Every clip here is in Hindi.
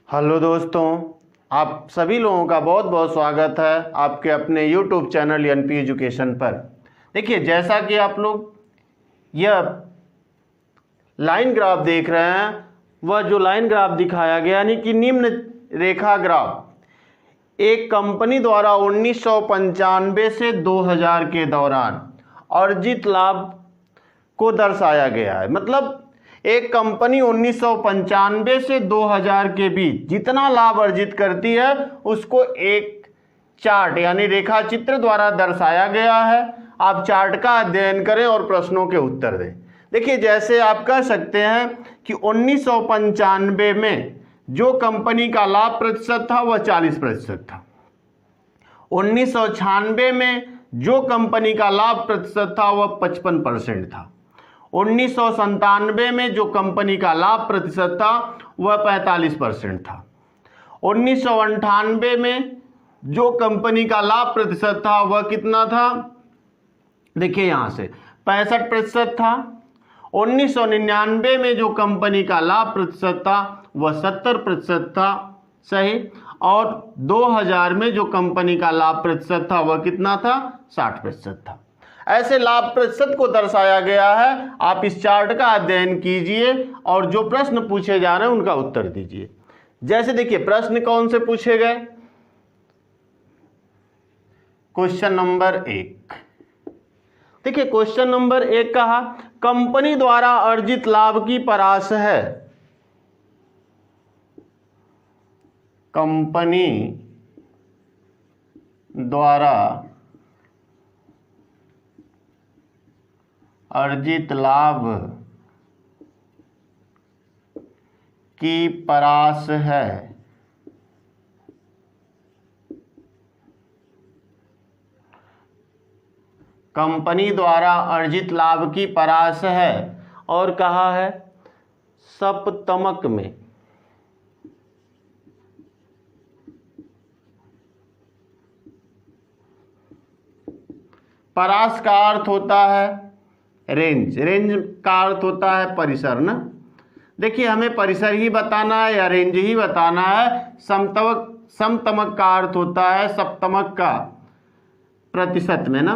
हेलो दोस्तों, आप सभी लोगों का बहुत बहुत स्वागत है आपके अपने YouTube चैनल एनपी एजुकेशन पर। देखिए, जैसा कि आप लोग यह लाइन ग्राफ देख रहे हैं, वह जो लाइन ग्राफ दिखाया गया यानी कि निम्न रेखा ग्राफ एक कंपनी द्वारा 1995 से 2000 के दौरान अर्जित लाभ को दर्शाया गया है। मतलब एक कंपनी 1995 से 2000 के बीच जितना लाभ अर्जित करती है उसको एक चार्ट यानी रेखा चित्र द्वारा दर्शाया गया है। आप चार्ट का अध्ययन करें और प्रश्नों के उत्तर दें। देखिए, जैसे आप कह सकते हैं कि 1995 में जो कंपनी का लाभ प्रतिशत था वह 40% था। 1996 में जो कंपनी का लाभ प्रतिशत था वह 55% था। 1997 में जो कंपनी का लाभ प्रतिशत था वह 45% था। 1998 में जो कंपनी का लाभ प्रतिशत था वह कितना था? देखिए यहां से 65% था। 1999 में जो कंपनी का लाभ प्रतिशत था वह 70% था, सही। और 2000 में जो कंपनी का लाभ प्रतिशत था वह कितना था? 60% था। ऐसे लाभ प्रतिशत को दर्शाया गया है। आप इस चार्ट का अध्ययन कीजिए और जो प्रश्न पूछे जा रहे हैं उनका उत्तर दीजिए। जैसे देखिए, प्रश्न कौन से पूछे गए? Question number 1। देखिए, क्वेश्चन नंबर 1 कहा कंपनी द्वारा अर्जित लाभ की परास है। कंपनी द्वारा अर्जित लाभ की परास है। कंपनी द्वारा अर्जित लाभ की परास है और कहा है सप्तमक में। परास का अर्थ होता है रेंज, रेंज का अर्थ होता है परिसर ना। देखिए, हमें परिसर ही बताना है या रेंज ही बताना है। समतमक का अर्थ होता है सप्तमक का प्रतिशत में ना,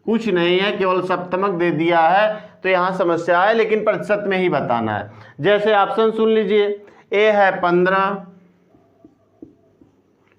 कुछ नहीं है, केवल सप्तमक दे दिया है तो यहां समस्या है, लेकिन प्रतिशत में ही बताना है। जैसे ऑप्शन सुन लीजिए, ए है 15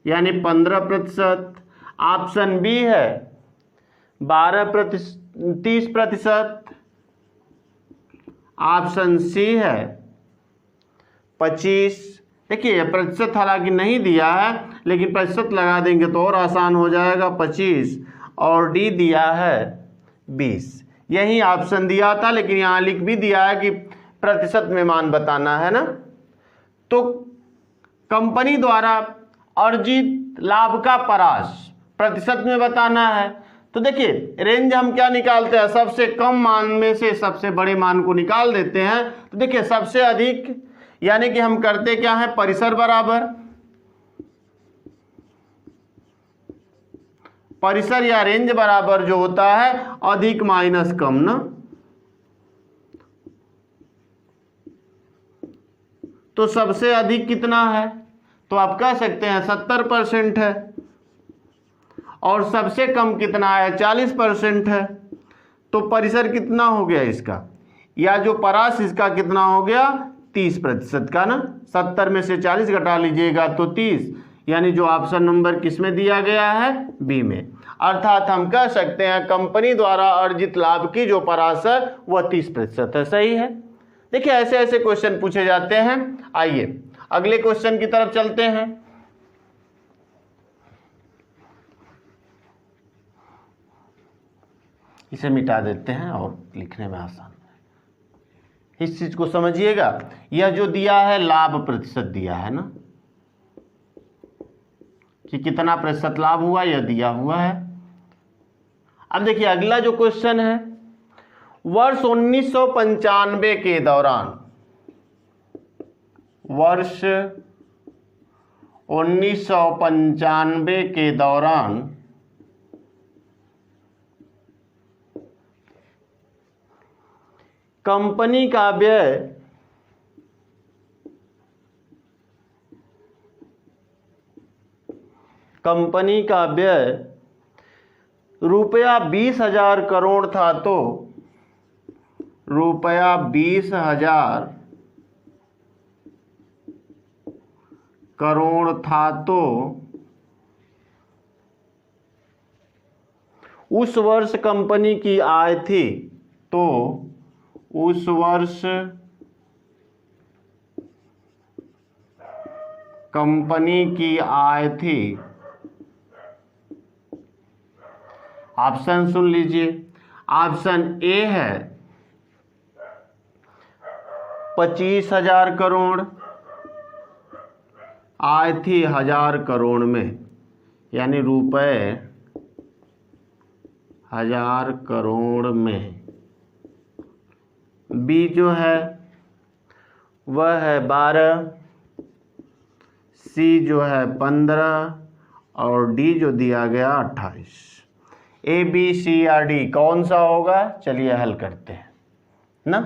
यानी 15%। ऑप्शन बी है 30%। ऑप्शन सी है 25। देखिए, प्रतिशत हालांकि नहीं दिया है, लेकिन प्रतिशत लगा देंगे तो और आसान हो जाएगा। 25 और डी दिया है 20। यही ऑप्शन दिया था, लेकिन यहाँ लिख भी दिया है कि प्रतिशत में मान बताना है ना। तो कंपनी द्वारा अर्जित लाभ का परास प्रतिशत में बताना है। तो देखिए, रेंज हम क्या निकालते हैं? सबसे कम मान में से सबसे बड़े मान को निकाल देते हैं। तो देखिए, सबसे अधिक यानी कि हम करते क्या है? परिसर बराबर परिसर या रेंज बराबर जो होता है अधिक माइनस कम ना। तो सबसे अधिक कितना है? तो आप कह सकते हैं 70% है। और सबसे कम कितना है? 40% है। तो परिसर कितना हो गया इसका, या जो परास इसका कितना हो गया? 30% का ना। 70 में से 40 घटा लीजिएगा तो 30, यानी जो ऑप्शन नंबर किस में दिया गया है? बी में। अर्थात हम कह सकते हैं कंपनी द्वारा अर्जित लाभ की जो परास है वह 30% है। सही है। देखिए, ऐसे ऐसे क्वेश्चन पूछे जाते हैं। आइए अगले क्वेश्चन की तरफ चलते हैं। इसे मिटा देते हैं और लिखने में आसान है। इस चीज को समझिएगा। यह जो दिया है लाभ प्रतिशत दिया है ना, कि कितना प्रतिशत लाभ हुआ, यह दिया हुआ है। अब देखिए, अगला जो क्वेश्चन है, वर्ष 1995 के दौरान, वर्ष 1995 के दौरान कंपनी का व्यय कंपनी का व्यय रुपया 20,000 करोड़ था तो रुपया 20,000 करोड़ था तो उस वर्ष कंपनी की आय थी, तो उस वर्ष कंपनी की आय थी। ऑप्शन सुन लीजिए। ऑप्शन ए है 25,000 करोड़, आय थी 1,000 करोड़ में, यानी रुपए 1,000 करोड़ में। बी जो है वह है 12, सी जो है 15 और डी जो दिया गया 28। ए बी सी या डी कौन सा होगा? चलिए हल करते हैं ना।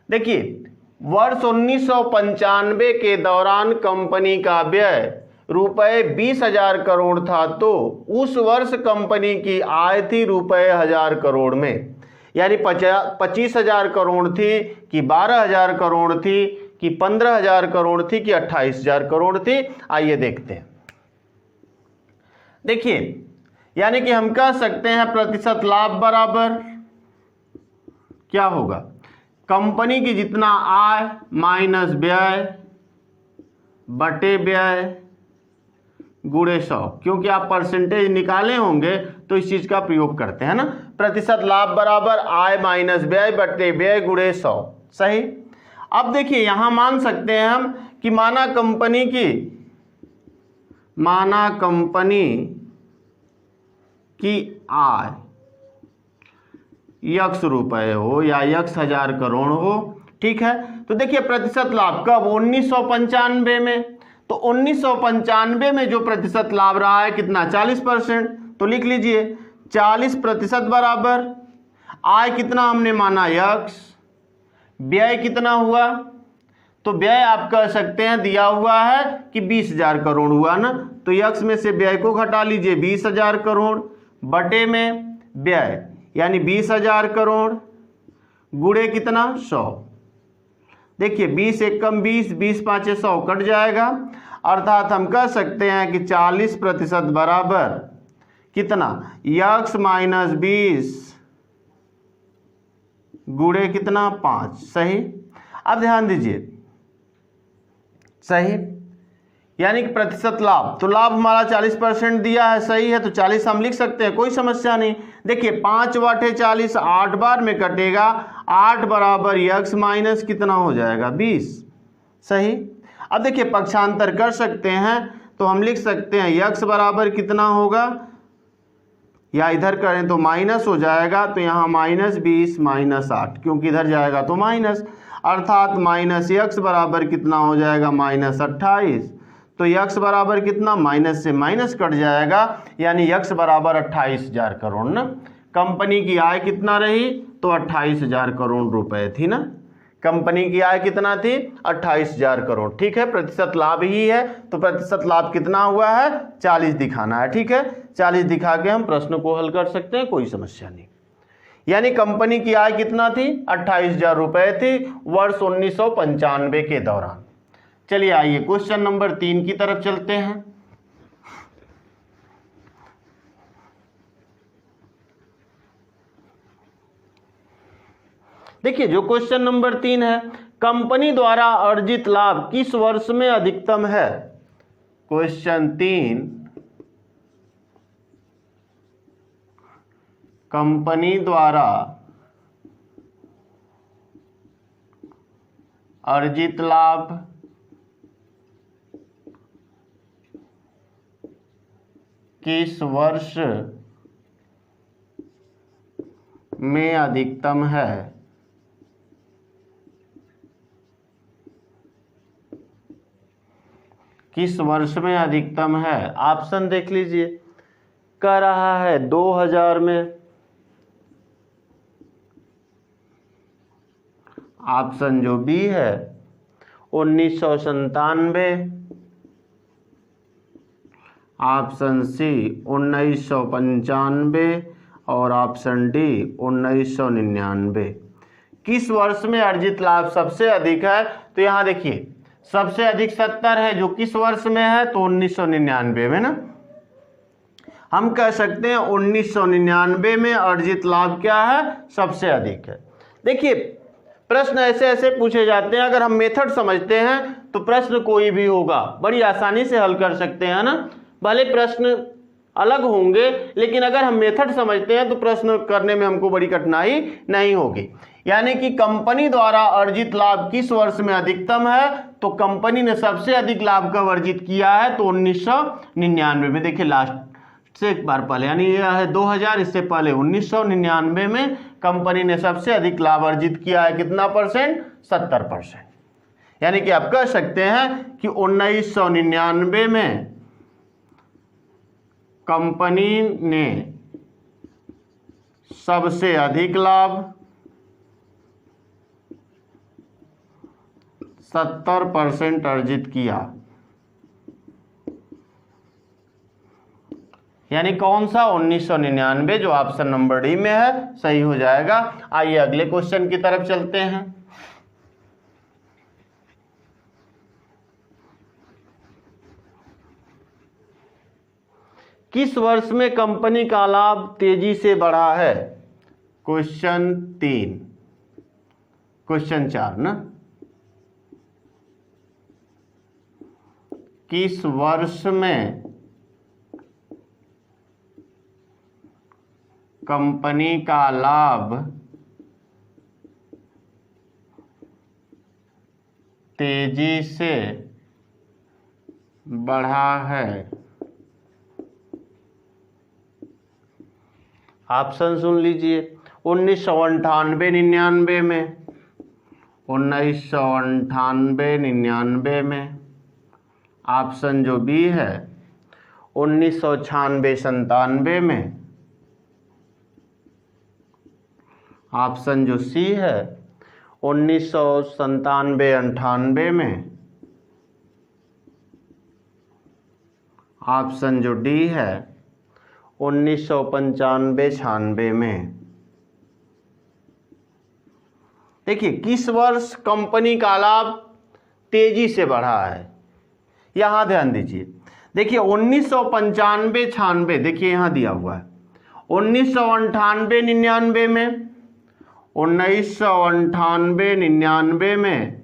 देखिए वर्ष 1995 के दौरान कंपनी का व्यय रुपए 20,000 करोड़ था तो उस वर्ष कंपनी की आय थी रुपए 1,000 करोड़ में, यानी 25,000 करोड़ थी कि 12,000 करोड़ थी कि 15,000 करोड़ थी कि 28,000 करोड़ थी। आइए देखते हैं। देखिए यानी कि हम कह सकते हैं प्रतिशत लाभ बराबर क्या होगा? कंपनी की जितना आय माइनस व्यय बटे व्यय गुणे 100, क्योंकि आप परसेंटेज निकाले होंगे तो इस चीज का प्रयोग करते हैं ना। प्रतिशत लाभ बराबर आय माइनस व्यय बटे व्यय गुणे 100, सही। अब देखिए यहां मान सकते हैं हम कि माना कंपनी की आय यक्स रुपए हो या यक्स 1,000 करोड़ हो, ठीक है। तो देखिए प्रतिशत लाभ कब? 1995 में। तो 1995 में जो प्रतिशत लाभ रहा है कितना? 40%। तो लिख लीजिए 40% बराबर आय कितना हमने माना? यक्स। व्यय कितना हुआ? तो व्यय आप कह सकते हैं दिया हुआ है कि 20,000 करोड़ हुआ ना, तो यक्स में से व्यय को घटा लीजिए 20,000 करोड़ बटे में व्यय यानी 20,000 करोड़ गुणे कितना? 100। देखिए 20 एक कम 20, 20 पाँचे 100 कट जाएगा, अर्थात हम कह सकते हैं कि 40% बराबर कितना? यक्स माइनस 20 गुणे कितना? 5, सही। अब ध्यान दीजिए, सही, यानी कि प्रतिशत लाभ, तो लाभ हमारा 40% दिया है, सही है, तो 40 हम लिख सकते हैं, कोई समस्या नहीं। देखिए 5 बटे 40 8 बार में कटेगा, 8 बराबर यक्स माइनस कितना हो जाएगा? 20, सही। अब देखिए पक्षांतर कर सकते हैं, तो हम लिख सकते हैं यक्स बराबर कितना होगा, या इधर करें तो माइनस हो जाएगा, तो यहाँ माइनस 20 माइनस 8, क्योंकि इधर जाएगा तो माइनस, अर्थात माइनस यक्स बराबर कितना हो जाएगा? माइनस 28। तो यक्स बराबर कितना? माइनस से माइनस कट जाएगा, यानी यक्स बराबर 28,000 करोड़ ना। कंपनी की आय कितना रही? तो 28,000 करोड़ रुपए थी ना। कंपनी की आय कितना थी? 28,000 करोड़, ठीक है। प्रतिशत लाभ ही है, तो प्रतिशत लाभ कितना हुआ है? 40 दिखाना है, ठीक है। 40 दिखा के हम प्रश्न को हल कर सकते हैं, कोई समस्या नहीं। यानी कंपनी की आय कितना थी? 28,000 रुपए थी वर्ष 1995 के दौरान। चलिए आइए क्वेश्चन नंबर 3 की तरफ चलते हैं। देखिए जो क्वेश्चन नंबर 3 है, कंपनी द्वारा अर्जित लाभ किस वर्ष में अधिकतम है? क्वेश्चन 3, कंपनी द्वारा अर्जित लाभ किस वर्ष में अधिकतम है? किस वर्ष में अधिकतम है? ऑप्शन देख लीजिए, कह रहा है 2000 में, ऑप्शन जो बी है 1997, ऑप्शन सी 1995 और ऑप्शन डी 1999। किस वर्ष में अर्जित लाभ सबसे अधिक है? तो यहाँ देखिए सबसे अधिक 70 है, जो किस वर्ष में है? तो 1999 में ना। हम कह सकते हैं 1999 में अर्जित लाभ क्या है? सबसे अधिक है। देखिए प्रश्न ऐसे ऐसे पूछे जाते हैं, अगर हम मेथड समझते हैं तो प्रश्न कोई भी होगा बड़ी आसानी से हल कर सकते हैं ना। भले प्रश्न अलग होंगे लेकिन अगर हम मेथड समझते हैं तो प्रश्न करने में हमको बड़ी कठिनाई नहीं होगी। यानी कि कंपनी द्वारा अर्जित लाभ किस वर्ष में अधिकतम है? तो कंपनी ने सबसे अधिक लाभ कब अर्जित किया है? तो 1999 में। देखिए लास्ट से एक बार पहले, यानी यह है 2000, इससे पहले 1999 में कंपनी ने सबसे अधिक लाभ अर्जित किया है। कितना परसेंट? 70%। यानी कि आप कह सकते हैं कि 1999 में कंपनी ने सबसे अधिक लाभ 70% अर्जित किया। यानी कौन सा? 1999, जो ऑप्शन नंबर डी में है सही हो जाएगा। आइए अगले क्वेश्चन की तरफ चलते हैं। किस वर्ष में कंपनी का लाभ तेजी से बढ़ा है? क्वेश्चन 3, क्वेश्चन 4 ना। किस वर्ष में कंपनी का लाभ तेजी से बढ़ा है? ऑप्शन सुन लीजिए। 1998-99 में, 1998-99 में। ऑप्शन जो बी है 1996-97 में। ऑप्शन जो सी है 1997-98 में। ऑप्शन जो डी है 1995-96 में। देखिए किस वर्ष कंपनी का लाभ तेजी से बढ़ा है, यहां ध्यान दीजिए। देखिए 1995-96, देखिए यहां दिया हुआ है 1998-99 में। 1998-99 में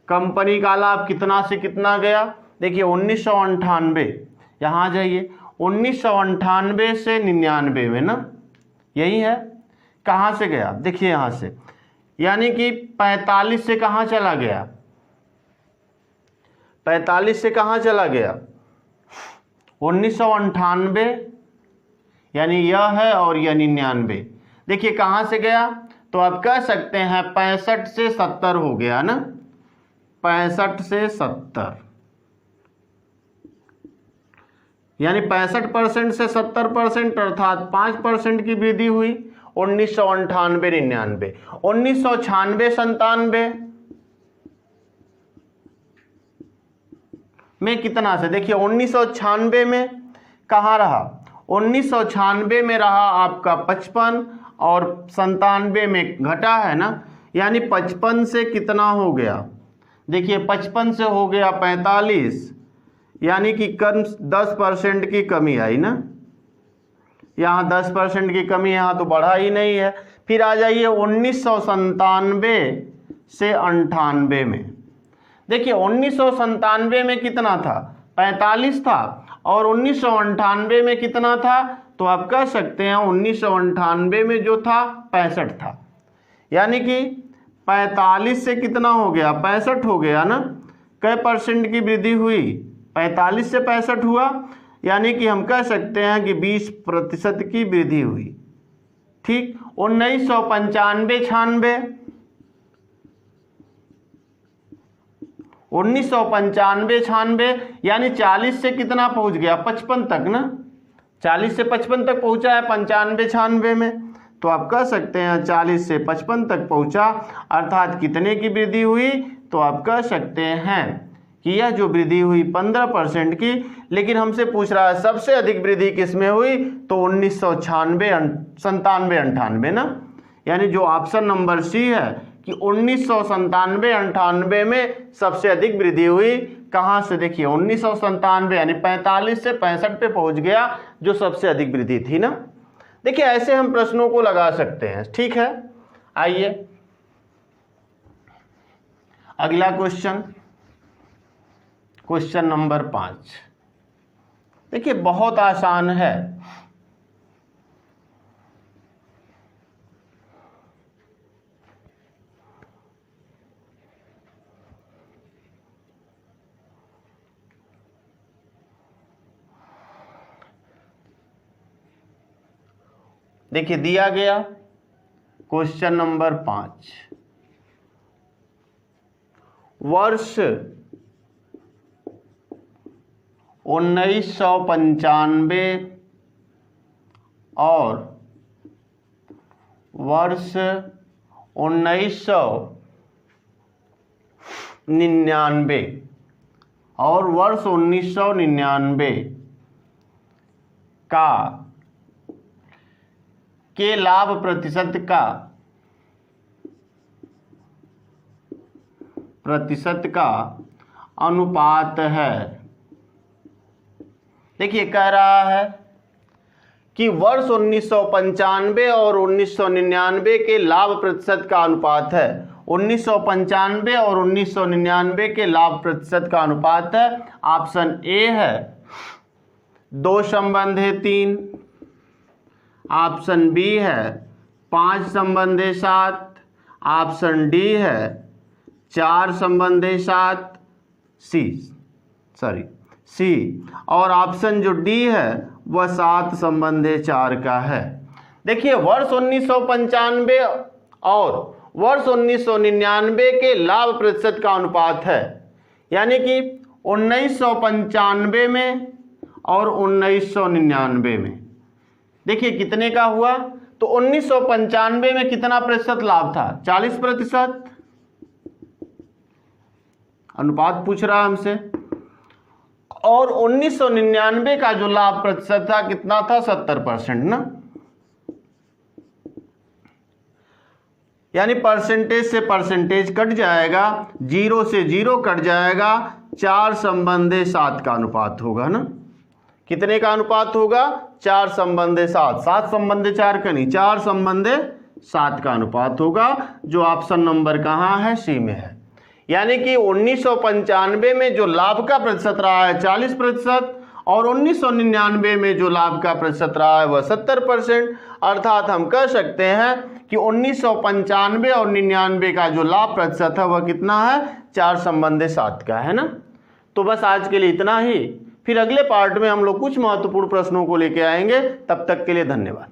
कंपनी का लाभ कितना से कितना गया? देखिए 1998, यहाँ जाइए 1998 से 99 में ना, यही है। कहाँ से गया? देखिए यहाँ से, यानी कि 45 से कहाँ चला गया? 45 से कहाँ चला गया? 1998, यानी यह है और यह 99। देखिए कहाँ से गया? तो आप कह सकते हैं 65 से 70 हो गया ना, 65 से 70, यानी 65% से 70%, अर्थात 5% की वृद्धि हुई। 1998-99, 1996-97 में कितना से? देखिए 1996 में कहाँ रहा? 1996 में रहा आपका 55 और 97 में घटा है ना, यानी 55 से कितना हो गया? देखिए 55 से हो गया 45, यानी कि कम 10% की कमी आई ना। यहाँ 10% की कमी, यहाँ तो बढ़ा ही नहीं है। फिर आ जाइए 1997 से 98 में। देखिए 1997 में कितना था? 45 था, और 1998 में कितना था? तो आप कह सकते हैं 1998 में जो था 65 था, यानी कि 45 से कितना हो गया? 65 हो गया ना। कै % की वृद्धि हुई? 45 से 65 हुआ, यानी कि हम कह सकते हैं कि 20% की वृद्धि हुई। ठीक। 1995-96, 1995-96 यानी 40 से कितना पहुंच गया? 55 तक ना, 40 से 55 तक पहुंचा है 95-96 में। तो आप कह सकते हैं 40 से 55 तक पहुंचा, अर्थात कितने की वृद्धि हुई? तो आप कह सकते हैं कि यह जो वृद्धि हुई 15% की, लेकिन हमसे पूछ रहा है सबसे अधिक वृद्धि किस में हुई, तो 1997-98 ना, यानी जो ऑप्शन नंबर सी है कि 1997-98 में सबसे अधिक वृद्धि हुई। कहाँ से, देखिए 1997 यानी 45 से 65 पे पहुंच गया, जो सबसे अधिक वृद्धि थी ना। देखिए ऐसे हम प्रश्नों को लगा सकते हैं, ठीक है। आइए अगला क्वेश्चन नंबर 5। देखिए बहुत आसान है। देखिए दिया गया क्वेश्चन नंबर 5, वर्ष 1995 और वर्ष 1999 और वर्ष 1999 का के लाभ प्रतिशत का अनुपात है। देखिए कह रहा है कि वर्ष 1995 और 1999 के लाभ प्रतिशत का अनुपात है। 1995 और 1999 के लाभ प्रतिशत का अनुपात है। ऑप्शन ए है 2/3, ऑप्शन बी है 5/7, ऑप्शन डी है 4/7, सी और ऑप्शन जो डी है वह 7/4 का है। देखिए वर्ष 1995 और वर्ष 1999 के लाभ प्रतिशत का अनुपात है, यानी कि 1995 में और 1999 में। देखिए कितने का हुआ, तो 1995 में कितना प्रतिशत लाभ था, 40%। अनुपात पूछ रहा है हमसे। और 1999 का जो लाभ प्रतिशत था कितना था, 70% ना, यानी परसेंटेज से परसेंटेज कट जाएगा, 0 से 0 कट जाएगा, 4/7 का अनुपात होगा ना। कितने का अनुपात होगा, 4/7, 7/4 का नहीं, 4/7 का अनुपात होगा, जो ऑप्शन नंबर कहाँ है, सी में है। यानी कि 1995 में जो लाभ का प्रतिशत रहा है 40% और 1999 में जो लाभ का प्रतिशत रहा है वह 70%। अर्थात हम कह सकते हैं कि 1995 और 99 का जो लाभ प्रतिशत है वह कितना है, 4/7 का है ना। तो बस आज के लिए इतना ही, फिर अगले पार्ट में हम लोग कुछ महत्वपूर्ण प्रश्नों को लेके आएंगे। तब तक के लिए धन्यवाद।